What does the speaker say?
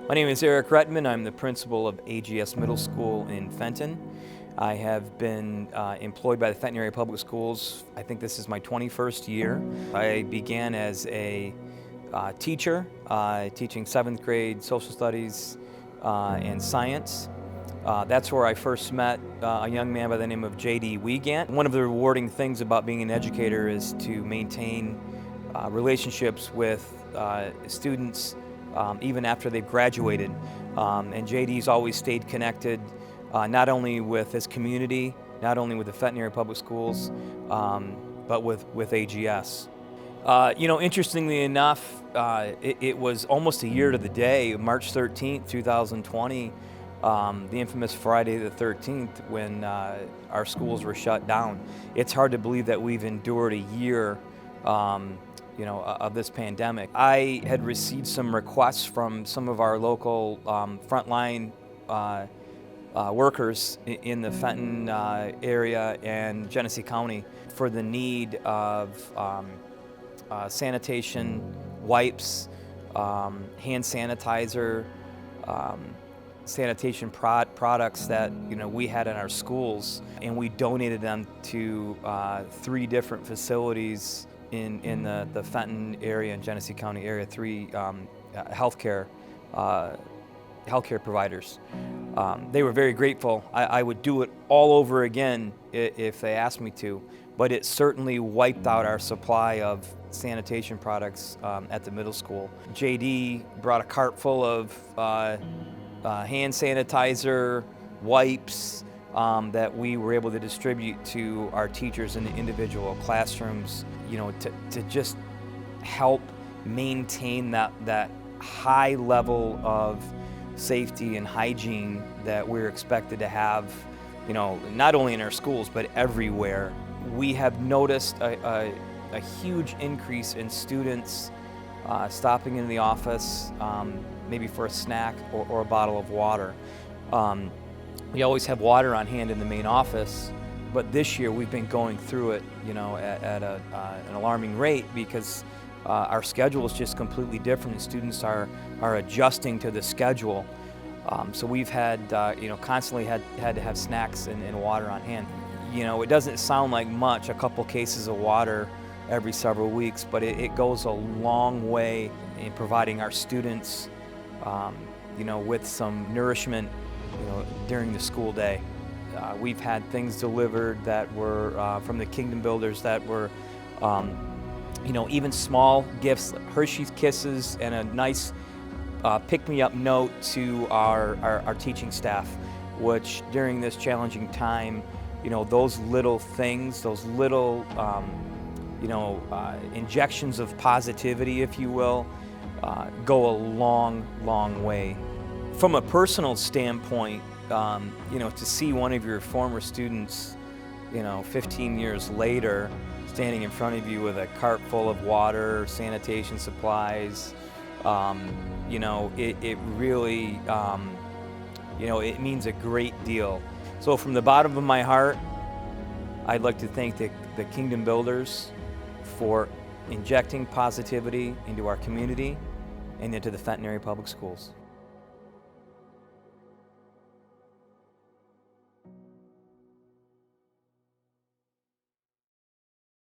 My name is Rettenmund. I'm the principal of AGS Middle School in Fenton. I have been employed by the Fenton Area Public Schools. I think this is my 21st year. I began as a teacher, teaching 7th grade social studies and science. That's where I first met a young man by the name of J.D. Wiegand. One of the rewarding things about being an educator is to maintain relationships with students even after they've graduated. And JD's always stayed connected, not only with his community, not only with the Fenton Area Public Schools, but with AGS. Interestingly enough, it was almost a year to the day, March 13th, 2020, the infamous Friday the 13th, when our schools were shut down. It's hard to believe that we've endured a year of this pandemic. I had received some requests from some of our local frontline workers in the Fenton area and Genesee County for the need of sanitation wipes, hand sanitizer, sanitation products that we had in our schools, and we donated them to 3 different facilities in the Fenton area and Genesee County area, 3 healthcare providers. They were very grateful. I would do it all over again if they asked me to, but it certainly wiped out our supply of sanitation products at the middle school. JD brought a cart full of hand sanitizer, wipes, that we were able to distribute to our teachers in the individual classrooms, to just help maintain that high level of safety and hygiene that we're expected to have, not only in our schools, but everywhere. We have noticed a huge increase in students stopping in the office, maybe for a snack or a bottle of water. We always have water on hand in the main office, but this year we've been going through it, at an alarming rate, because our schedule is just completely different, and students are adjusting to the schedule. So we've had, constantly had to have snacks and water on hand. It doesn't sound like much, a couple cases of water every several weeks, but it goes a long way in providing our students, with some nourishment, during the school day. We've had things delivered that were from the Kingdom Builders that were, even small gifts, Hershey's Kisses, and a nice pick-me-up note to our teaching staff, which during this challenging time, those little things, those little, injections of positivity, if you will, go a long, long way. From a personal standpoint, to see one of your former students, 15 years later, standing in front of you with a cart full of water, sanitation supplies, it really, it means a great deal. So from the bottom of my heart, I'd like to thank the Kingdom Builders for injecting positivity into our community and into the Fenton Area Public Schools.